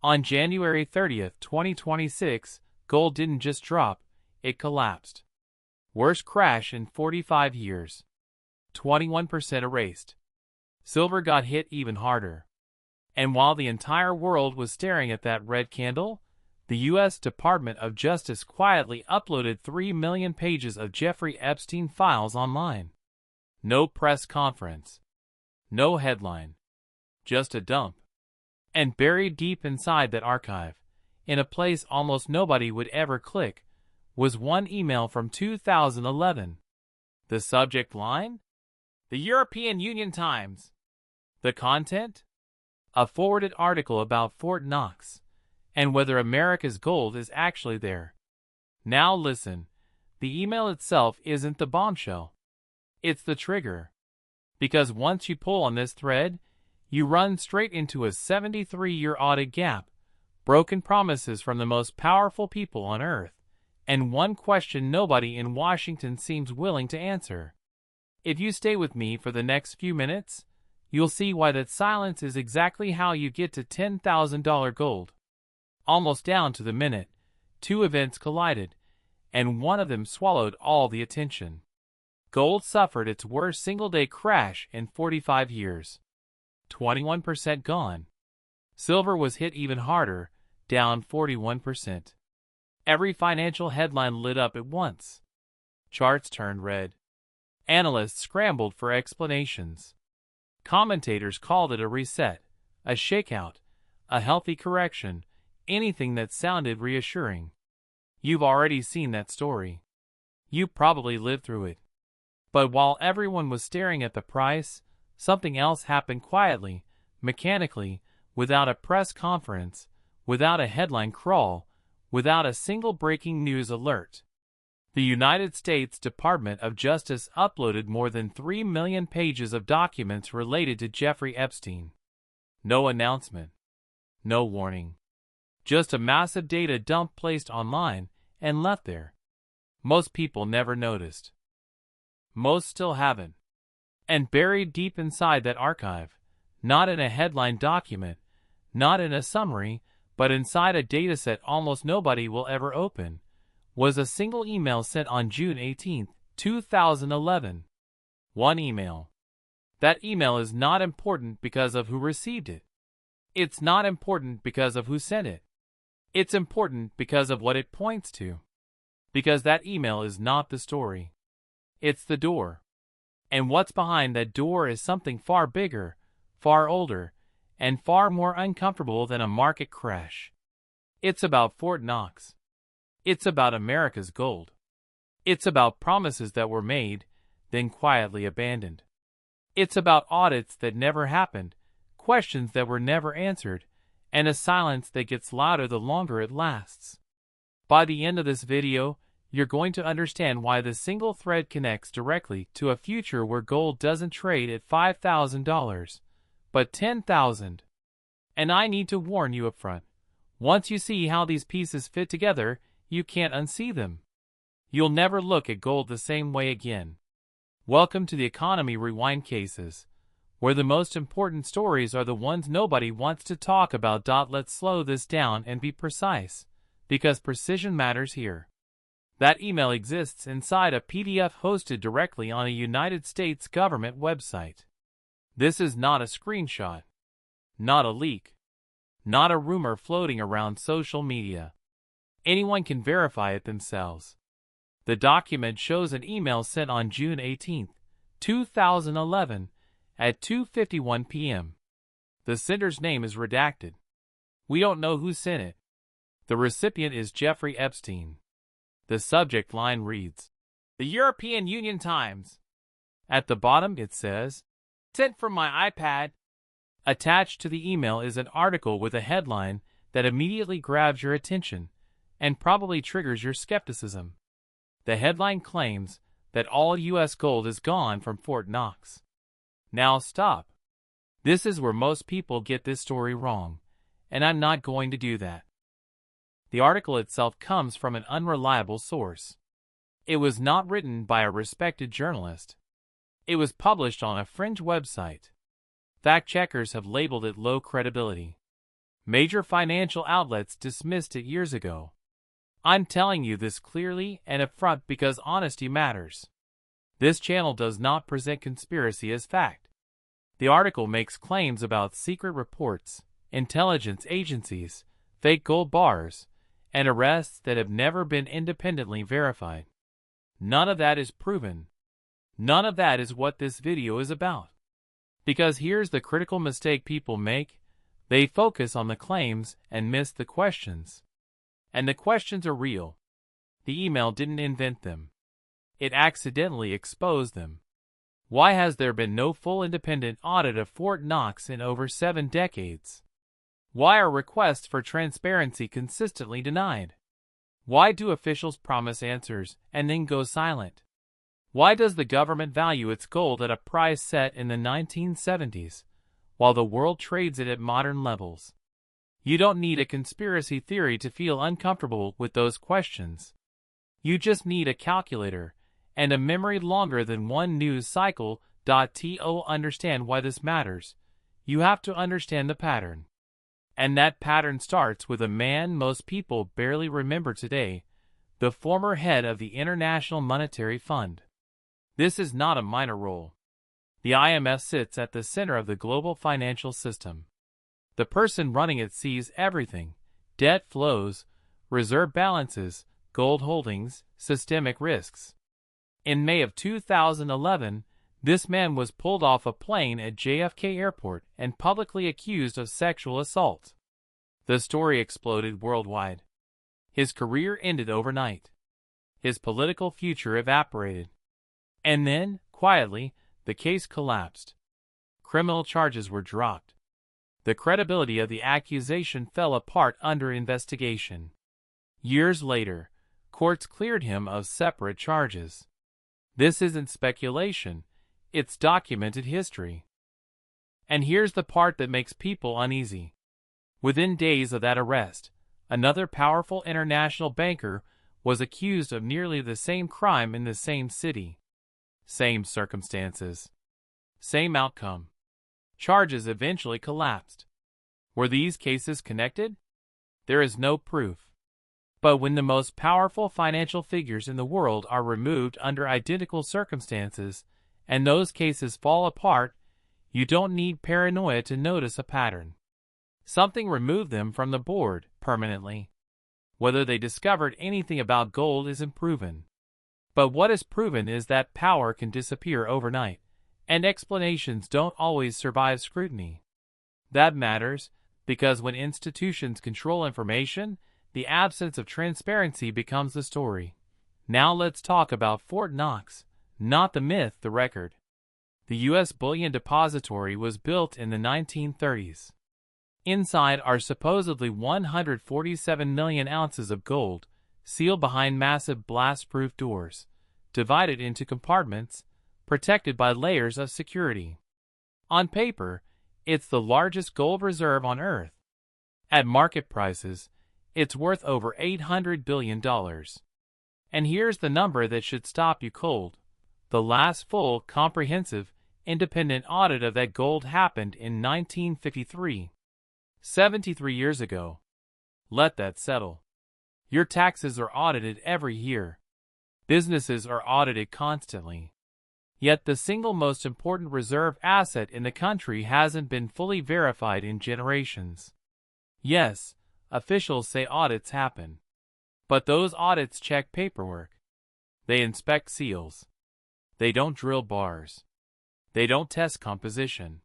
On January 30th, 2026, gold didn't just drop, it collapsed. Worst crash in 45 years. 21% erased. Silver got hit even harder. And while the entire world was staring at that red candle, the U.S. Department of Justice quietly uploaded 3 million pages of Jeffrey Epstein files online. No press conference. No headline. Just a dump. And buried deep inside that archive, in a place almost nobody would ever click, was one email from 2011. The subject line? The European Union Times. The content? A forwarded article about Fort Knox, and whether America's gold is actually there. Now listen, the email itself isn't the bombshell. It's the trigger. Because once you pull on this thread, you run straight into a 73-year audit gap, broken promises from the most powerful people on Earth, and one question nobody in Washington seems willing to answer. If you stay with me for the next few minutes, you'll see why that silence is exactly how you get to $10,000 gold. Almost down to the minute, two events collided, and one of them swallowed all the attention. Gold suffered its worst single-day crash in 45 years. 21% gone. Silver was hit even harder, down 41%. Every financial headline lit up at once. Charts turned red. Analysts scrambled for explanations. Commentators called it a reset, a shakeout, a healthy correction, anything that sounded reassuring. You've already seen that story. You probably lived through it. But while everyone was staring at the price, something else happened quietly, mechanically, without a press conference, without a headline crawl, without a single breaking news alert. The United States Department of Justice uploaded more than 3 million pages of documents related to Jeffrey Epstein. No announcement. No warning. Just a massive data dump placed online and left there. Most people never noticed. Most still haven't. And buried deep inside that archive, not in a headline document, not in a summary, but inside a dataset almost nobody will ever open, was a single email sent on June 18, 2011. One email. That email is not important because of who received it. It's not important because of who sent it. It's important because of what it points to. Because that email is not the story. It's the door. And what's behind that door is something far bigger, far older, and far more uncomfortable than a market crash. It's about Fort Knox. It's about America's gold. It's about promises that were made, then quietly abandoned. It's about audits that never happened, questions that were never answered, and a silence that gets louder the longer it lasts. By the end of this video, you're going to understand why this single thread connects directly to a future where gold doesn't trade at $5,000, but $10,000. And I need to warn you up front. Once you see how these pieces fit together, you can't unsee them. You'll never look at gold the same way again. Welcome to the Economy Rewind cases, where the most important stories are the ones nobody wants to talk about. Let's slow this down and be precise, because precision matters here. That email exists inside a PDF hosted directly on a United States government website. This is not a screenshot, not a leak, not a rumor floating around social media. Anyone can verify it themselves. The document shows an email sent on June 18, 2011, at 2:51 p.m. The sender's name is redacted. We don't know who sent it. The recipient is Jeffrey Epstein. The subject line reads, "The European Union Times." At the bottom it says, "Sent from my iPad." Attached to the email is an article with a headline that immediately grabs your attention and probably triggers your skepticism. The headline claims that all U.S. gold is gone from Fort Knox. Now stop. This is where most people get this story wrong, and I'm not going to do that. The article itself comes from an unreliable source. It was not written by a respected journalist. It was published on a fringe website. Fact checkers have labeled it low credibility. Major financial outlets dismissed it years ago. I'm telling you this clearly and upfront because honesty matters. This channel does not present conspiracy as fact. The article makes claims about secret reports, intelligence agencies, fake gold bars, and arrests that have never been independently verified. None of that is proven. None of that is what this video is about. Because here's the critical mistake people make: they focus on the claims and miss the questions. And the questions are real. The email didn't invent them. It accidentally exposed them. Why has there been no full independent audit of Fort Knox in over 7 decades? Why are requests for transparency consistently denied? Why do officials promise answers and then go silent? Why does the government value its gold at a price set in the 1970s, while the world trades it at modern levels? You don't need a conspiracy theory to feel uncomfortable with those questions. You just need a calculator and a memory longer than one news cycle. To understand why this matters, you have to understand the pattern. And that pattern starts with a man most people barely remember today, the former head of the International Monetary Fund. This is not a minor role. The IMF sits at the center of the global financial system. The person running it sees everything: debt flows, reserve balances, gold holdings, systemic risks. In May of 2011, this man was pulled off a plane at JFK Airport and publicly accused of sexual assault. The story exploded worldwide. His career ended overnight. His political future evaporated. And then, quietly, the case collapsed. Criminal charges were dropped. The credibility of the accusation fell apart under investigation. Years later, courts cleared him of separate charges. This isn't speculation, it's documented history. And here's the part that makes people uneasy. Within days of that arrest, another powerful international banker was accused of nearly the same crime in the same city. Same circumstances. Same outcome. Charges eventually collapsed. Were these cases connected? There is no proof. But when the most powerful financial figures in the world are removed under identical circumstances, and those cases fall apart, you don't need paranoia to notice a pattern. Something removed them from the board permanently. Whether they discovered anything about gold isn't proven. But what is proven is that power can disappear overnight, and explanations don't always survive scrutiny. That matters, because when institutions control information, the absence of transparency becomes the story. Now let's talk about Fort Knox, not the myth, the record. The U.S. Bullion Depository was built in the 1930s. Inside are supposedly 147 million ounces of gold, sealed behind massive blast-proof doors, divided into compartments, protected by layers of security. On paper, it's the largest gold reserve on Earth. At market prices, it's worth over $800 billion. And here's the number that should stop you cold. The last full, comprehensive, independent audit of that gold happened in 1953. 73 years ago. Let that settle. Your taxes are audited every year. Businesses are audited constantly. Yet the single most important reserve asset in the country hasn't been fully verified in generations. Yes, officials say audits happen. But those audits check paperwork. They inspect seals. They don't drill bars. They don't test composition.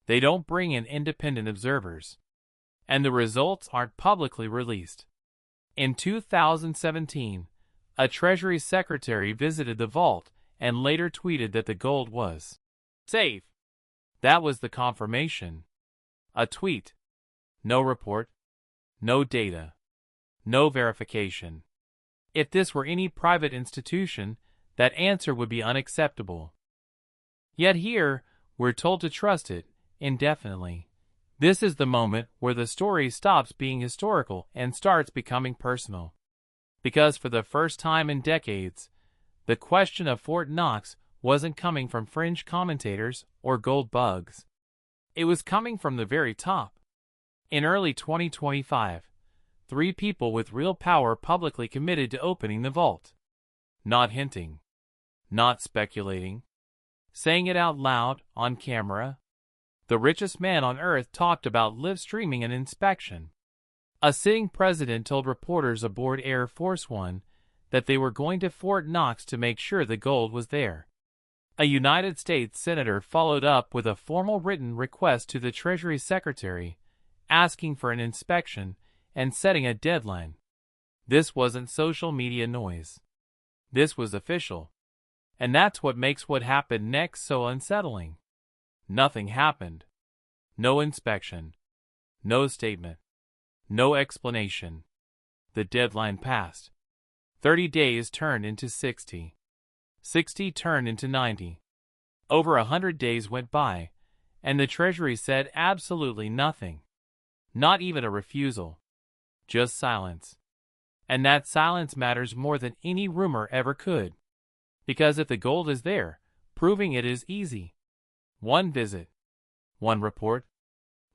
They don't bring in independent observers. And the results aren't publicly released. In 2017, a Treasury Secretary visited the vault and later tweeted that the gold was safe. That was the confirmation. A tweet. No report. No data. No verification. If this were any private institution, that answer would be unacceptable. Yet here, we're told to trust it indefinitely. This is the moment where the story stops being historical and starts becoming personal. Because for the first time in decades, the question of Fort Knox wasn't coming from fringe commentators or gold bugs. It was coming from the very top. In early 2025, 3 people with real power publicly committed to opening the vault. Not hinting. Not speculating. Saying it out loud, on camera. The richest man on earth talked about live streaming an inspection. A sitting president told reporters aboard Air Force One that they were going to Fort Knox to make sure the gold was there. A United States senator followed up with a formal written request to the Treasury Secretary, asking for an inspection and setting a deadline. This wasn't social media noise. This was official. And that's what makes what happened next so unsettling. Nothing happened. No inspection. No statement. No explanation. The deadline passed. 30 days turned into 60. 60 turned into 90. Over 100 days went by, and the Treasury said absolutely nothing. Not even a refusal. Just silence. And that silence matters more than any rumor ever could. Because if the gold is there, proving it is easy. One visit. One report.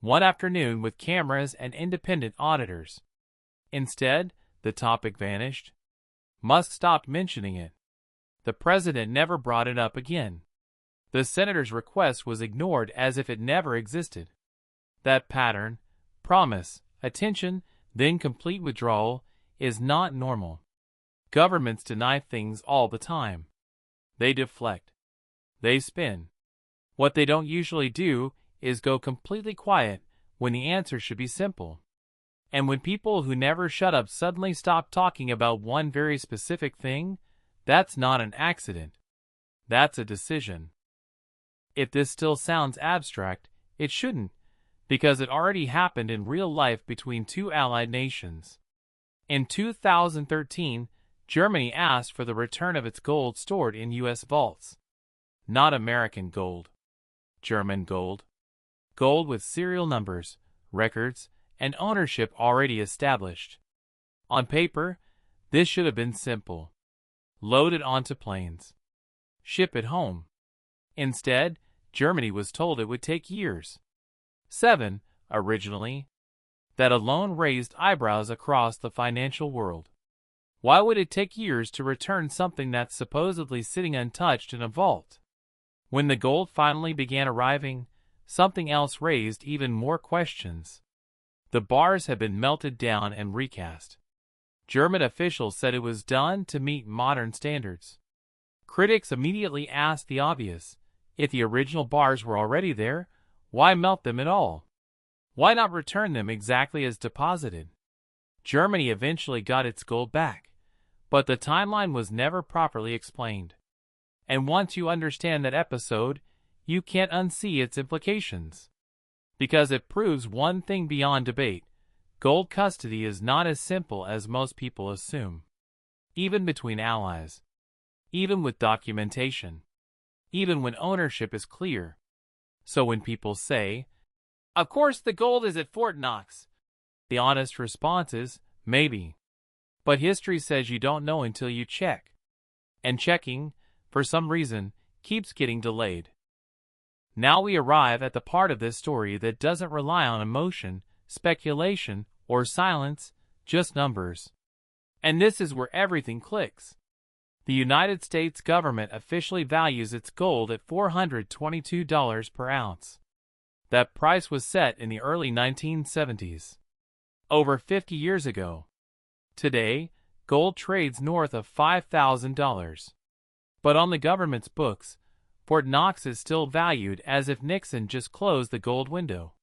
One afternoon with cameras and independent auditors. Instead, the topic vanished. Musk stopped mentioning it. The president never brought it up again. The senator's request was ignored as if it never existed. That pattern, promise, attention, then complete withdrawal, is not normal. Governments deny things all the time. They deflect. They spin. What they don't usually do is go completely quiet when the answer should be simple. And when people who never shut up suddenly stop talking about one very specific thing, that's not an accident. That's a decision. If this still sounds abstract, it shouldn't, because it already happened in real life between two allied nations. In 2013, Germany asked for the return of its gold stored in U.S. vaults. Not American gold. German gold. Gold with serial numbers, records, and ownership already established. On paper, this should have been simple. Load it onto planes. Ship it home. Instead, Germany was told it would take years. 7, originally. That alone raised eyebrows across the financial world. Why would it take years to return something that's supposedly sitting untouched in a vault? When the gold finally began arriving, something else raised even more questions. The bars had been melted down and recast. German officials said it was done to meet modern standards. Critics immediately asked the obvious: if the original bars were already there, why melt them at all? Why not return them exactly as deposited? Germany eventually got its gold back, but the timeline was never properly explained. And once you understand that episode, you can't unsee its implications. Because it proves one thing beyond debate: gold custody is not as simple as most people assume. Even between allies. Even with documentation. Even when ownership is clear. So when people say, "Of course the gold is at Fort Knox," the honest response is, maybe. But history says you don't know until you check. And checking, for some reason, keeps getting delayed. Now we arrive at the part of this story that doesn't rely on emotion, speculation, or silence, just numbers. And this is where everything clicks. The United States government officially values its gold at $422 per ounce. That price was set in the early 1970s. Over 50 years ago. Today, gold trades north of $5,000. But on the government's books, Fort Knox is still valued as if Nixon just closed the gold window.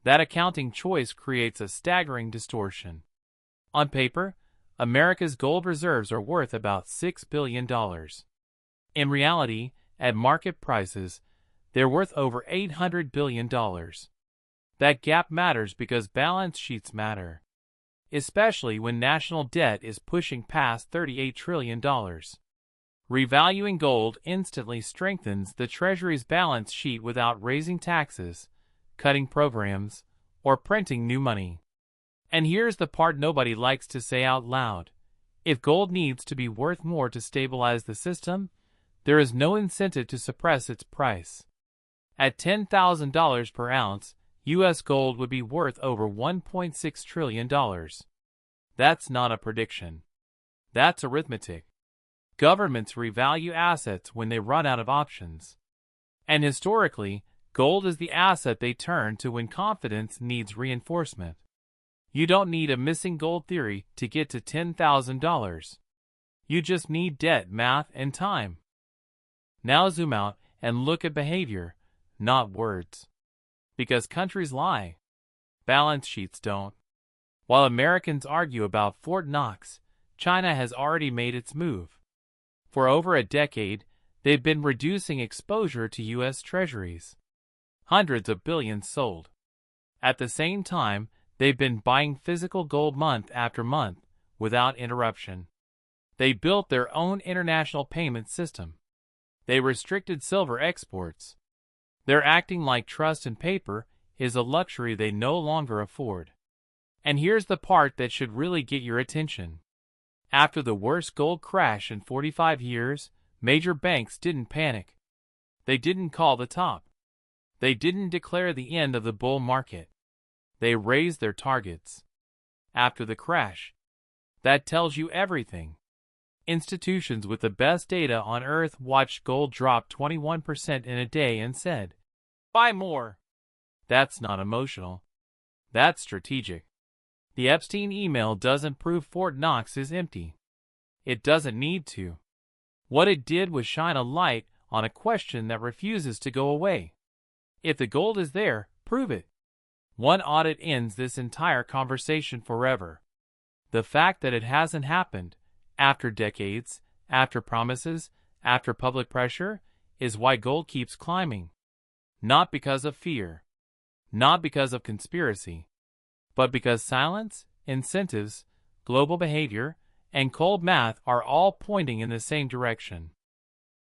That accounting choice creates a staggering distortion. On paper, America's gold reserves are worth about $6 billion. In reality, at market prices, they're worth over $800 billion. That gap matters because balance sheets matter. Especially when national debt is pushing past $38 trillion. Revaluing gold instantly strengthens the Treasury's balance sheet without raising taxes, cutting programs, or printing new money. And here's the part nobody likes to say out loud. If gold needs to be worth more to stabilize the system, there is no incentive to suppress its price. At $10,000 per ounce, U.S. gold would be worth over $1.6 trillion. That's not a prediction. That's arithmetic. Governments revalue assets when they run out of options. And historically, gold is the asset they turn to when confidence needs reinforcement. You don't need a missing gold theory to get to $10,000. You just need debt, math, and time. Now zoom out and look at behavior, not words. Because countries lie. Balance sheets don't. While Americans argue about Fort Knox, China has already made its move. For over a decade, they've been reducing exposure to U.S. treasuries. Hundreds of billions sold. At the same time, they've been buying physical gold month after month, without interruption. They built their own international payment system. They restricted silver exports. They're acting like trust and paper is a luxury they no longer afford. And here's the part that should really get your attention. After the worst gold crash in 45 years, major banks didn't panic. They didn't call the top. They didn't declare the end of the bull market. They raised their targets. After the crash. That tells you everything. Institutions with the best data on Earth watched gold drop 21% in a day and said, "Buy more." That's not emotional. That's strategic. The Epstein email doesn't prove Fort Knox is empty. It doesn't need to. What it did was shine a light on a question that refuses to go away. If the gold is there, prove it. One audit ends this entire conversation forever. The fact that it hasn't happened, after decades, after promises, after public pressure, is why gold keeps climbing. Not because of fear. Not because of conspiracy. But because silence, incentives, global behavior, and cold math are all pointing in the same direction.